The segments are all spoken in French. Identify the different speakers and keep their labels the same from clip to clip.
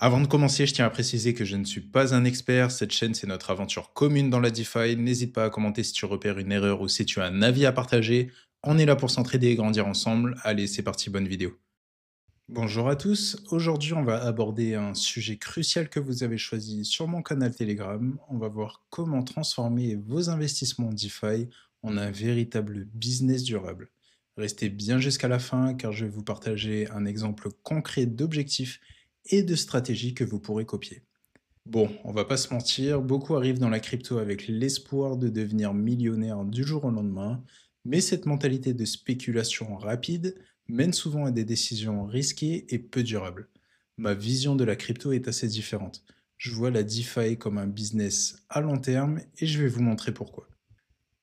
Speaker 1: Avant de commencer, je tiens à préciser que je ne suis pas un expert. Cette chaîne, c'est notre aventure commune dans la DeFi. N'hésite pas à commenter si tu repères une erreur ou si tu as un avis à partager. On est là pour s'entraider et grandir ensemble. Allez, c'est parti, bonne vidéo. Bonjour à tous. Aujourd'hui, on va aborder un sujet crucial que vous avez choisi sur mon canal Telegram. On va voir comment transformer vos investissements DeFi en un véritable business durable. Restez bien jusqu'à la fin car je vais vous partager un exemple concret d'objectifs et de stratégies que vous pourrez copier. Bon, on va pas se mentir, beaucoup arrivent dans la crypto avec l'espoir de devenir millionnaire du jour au lendemain, mais cette mentalité de spéculation rapide mène souvent à des décisions risquées et peu durables. Ma vision de la crypto est assez différente. Je vois la DeFi comme un business à long terme et je vais vous montrer pourquoi.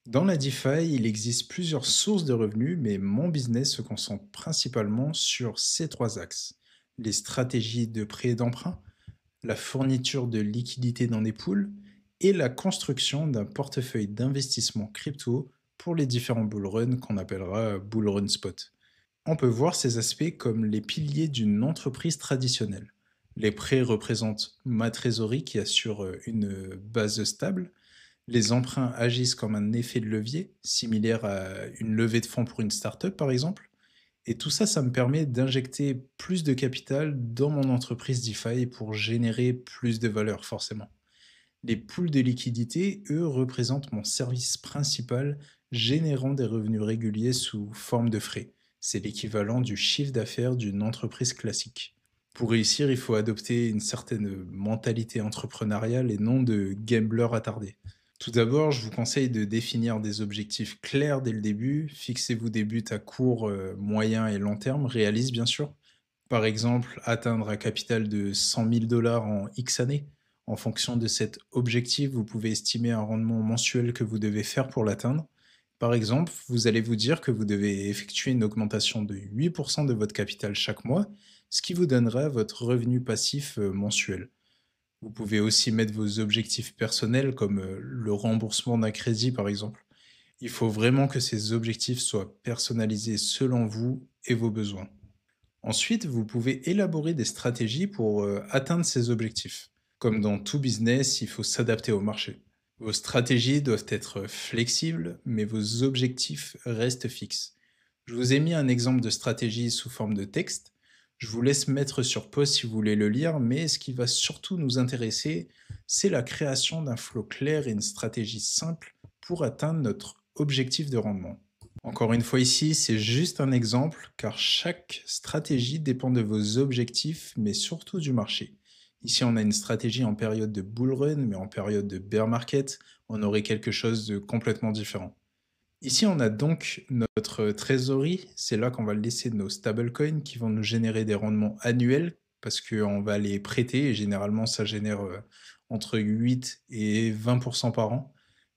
Speaker 1: Dans la DeFi, il existe plusieurs sources de revenus, mais mon business se concentre principalement sur ces trois axes. Les stratégies de prêt et d'emprunt, la fourniture de liquidités dans des pools et la construction d'un portefeuille d'investissement crypto pour les différents bullruns qu'on appellera bullrun spot. On peut voir ces aspects comme les piliers d'une entreprise traditionnelle. Les prêts représentent ma trésorerie qui assure une base stable. Les emprunts agissent comme un effet de levier, similaire à une levée de fonds pour une startup par exemple. Et tout ça, ça me permet d'injecter plus de capital dans mon entreprise DeFi pour générer plus de valeur, forcément. Les pools de liquidité, eux, représentent mon service principal, générant des revenus réguliers sous forme de frais. C'est l'équivalent du chiffre d'affaires d'une entreprise classique. Pour réussir, il faut adopter une certaine mentalité entrepreneuriale et non de gambler attardé. Tout d'abord, je vous conseille de définir des objectifs clairs dès le début. Fixez-vous des buts à court, moyen et long terme, réalistes bien sûr. Par exemple, atteindre un capital de 100 000 $ en X années. En fonction de cet objectif, vous pouvez estimer un rendement mensuel que vous devez faire pour l'atteindre. Par exemple, vous allez vous dire que vous devez effectuer une augmentation de 8% de votre capital chaque mois, ce qui vous donnera votre revenu passif mensuel. Vous pouvez aussi mettre vos objectifs personnels comme le remboursement d'un crédit par exemple. Il faut vraiment que ces objectifs soient personnalisés selon vous et vos besoins. Ensuite, vous pouvez élaborer des stratégies pour atteindre ces objectifs. Comme dans tout business, il faut s'adapter au marché. Vos stratégies doivent être flexibles, mais vos objectifs restent fixes. Je vous ai mis un exemple de stratégie sous forme de texte. Je vous laisse mettre sur pause si vous voulez le lire, mais ce qui va surtout nous intéresser, c'est la création d'un flow clair et une stratégie simple pour atteindre notre objectif de rendement. Encore une fois ici, c'est juste un exemple car chaque stratégie dépend de vos objectifs, mais surtout du marché. Ici, on a une stratégie en période de bull run, mais en période de bear market, on aurait quelque chose de complètement différent. Ici, on a donc notre trésorerie. C'est là qu'on va laisser nos stablecoins qui vont nous générer des rendements annuels parce qu'on va les prêter et généralement, ça génère entre 8 et 20% par an.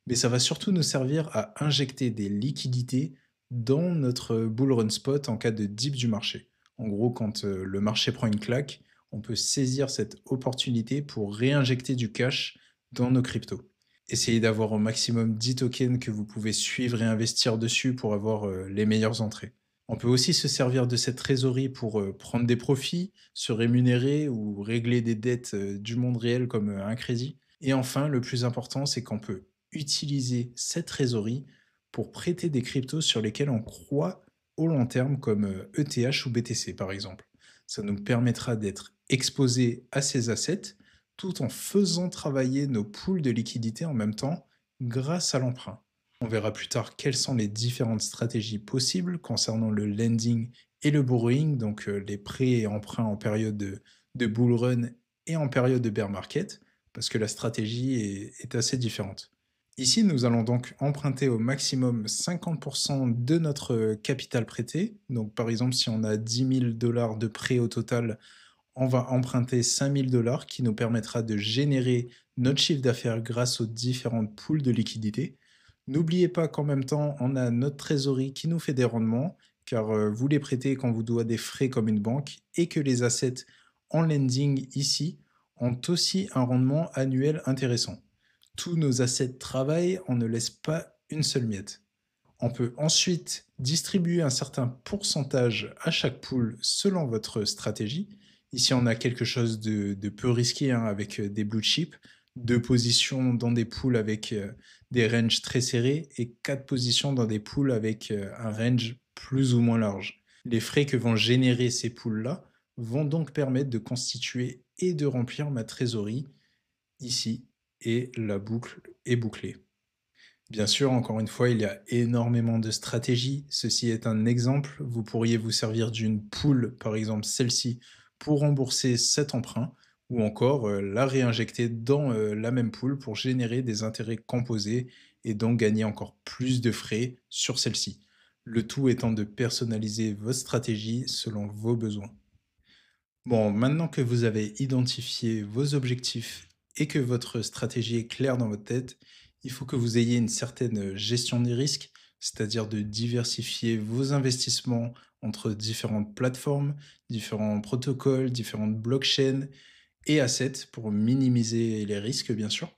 Speaker 1: Mais ça va surtout nous servir à injecter des liquidités dans notre bull run spot en cas de dip du marché. En gros, quand le marché prend une claque, on peut saisir cette opportunité pour réinjecter du cash dans nos cryptos. Essayez d'avoir au maximum 10 tokens que vous pouvez suivre et investir dessus pour avoir les meilleures entrées. On peut aussi se servir de cette trésorerie pour prendre des profits, se rémunérer ou régler des dettes du monde réel comme un crédit. Et enfin, le plus important, c'est qu'on peut utiliser cette trésorerie pour prêter des cryptos sur lesquels on croit au long terme comme ETH ou BTC par exemple. Ça nous permettra d'être exposé à ces assets tout en faisant travailler nos pools de liquidités en même temps grâce à l'emprunt. On verra plus tard quelles sont les différentes stratégies possibles concernant le lending et le borrowing, donc les prêts et emprunts en période de bull run et en période de bear market, parce que la stratégie est assez différente. Ici, nous allons donc emprunter au maximum 50% de notre capital prêté. Donc, par exemple, si on a 10 000 $ de prêt au total, on va emprunter 5 000 $ qui nous permettra de générer notre chiffre d'affaires grâce aux différentes pools de liquidités. N'oubliez pas qu'en même temps, on a notre trésorerie qui nous fait des rendements, car vous les prêtez quand vous doit des frais comme une banque, et que les assets en lending ici ont aussi un rendement annuel intéressant. Tous nos assets travaillent, on ne laisse pas une seule miette. On peut ensuite distribuer un certain pourcentage à chaque pool selon votre stratégie. Ici, on a quelque chose de peu risqué hein, avec des blue chips, 2 positions dans des pools avec des ranges très serrés et 4 positions dans des pools avec un range plus ou moins large. Les frais que vont générer ces pools-là vont donc permettre de constituer et de remplir ma trésorerie ici et la boucle est bouclée. Bien sûr, encore une fois, il y a énormément de stratégies. Ceci est un exemple. Vous pourriez vous servir d'une pool, par exemple celle-ci, pour rembourser cet emprunt, ou encore la réinjecter dans la même pool pour générer des intérêts composés et donc gagner encore plus de frais sur celle-ci. Le tout étant de personnaliser votre stratégie selon vos besoins. Bon, maintenant que vous avez identifié vos objectifs et que votre stratégie est claire dans votre tête, il faut que vous ayez une certaine gestion des risques, c'est-à-dire de diversifier vos investissements entre différentes plateformes, différents protocoles, différentes blockchains et assets pour minimiser les risques, bien sûr.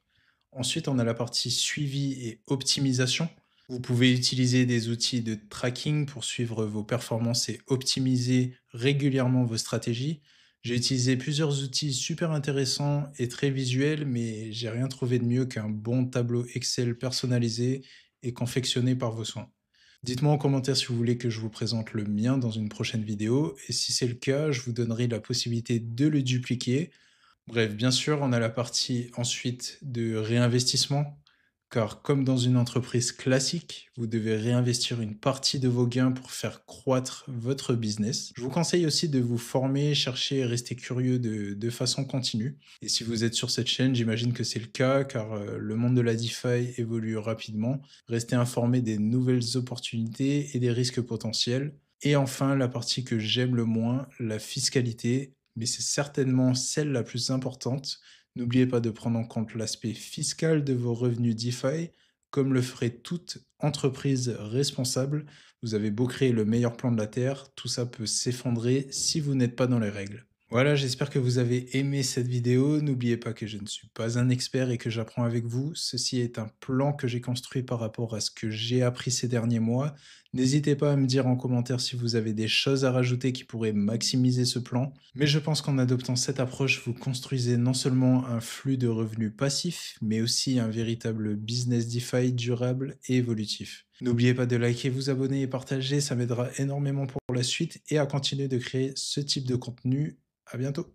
Speaker 1: Ensuite, on a la partie suivi et optimisation. Vous pouvez utiliser des outils de tracking pour suivre vos performances et optimiser régulièrement vos stratégies. J'ai utilisé plusieurs outils super intéressants et très visuels, mais j'ai rien trouvé de mieux qu'un bon tableau Excel personnalisé et confectionné par vos soins. Dites-moi en commentaire si vous voulez que je vous présente le mien dans une prochaine vidéo, et si c'est le cas, je vous donnerai la possibilité de le dupliquer. Bref, bien sûr, on a la partie ensuite de réinvestissement, car comme dans une entreprise classique, vous devez réinvestir une partie de vos gains pour faire croître votre business. Je vous conseille aussi de vous former, chercher et rester curieux de façon continue. Et si vous êtes sur cette chaîne, j'imagine que c'est le cas, car le monde de la DeFi évolue rapidement. Restez informé des nouvelles opportunités et des risques potentiels. Et enfin, la partie que j'aime le moins, la fiscalité, mais c'est certainement celle la plus importante. N'oubliez pas de prendre en compte l'aspect fiscal de vos revenus DeFi, comme le ferait toute entreprise responsable. Vous avez beau créer le meilleur plan de la Terre, tout ça peut s'effondrer si vous n'êtes pas dans les règles. Voilà, j'espère que vous avez aimé cette vidéo. N'oubliez pas que je ne suis pas un expert et que j'apprends avec vous. Ceci est un plan que j'ai construit par rapport à ce que j'ai appris ces derniers mois. N'hésitez pas à me dire en commentaire si vous avez des choses à rajouter qui pourraient maximiser ce plan. Mais je pense qu'en adoptant cette approche, vous construisez non seulement un flux de revenus passifs, mais aussi un véritable business DeFi durable et évolutif. N'oubliez pas de liker, vous abonner et partager, ça m'aidera énormément pour la suite et à continuer de créer ce type de contenu. À bientôt.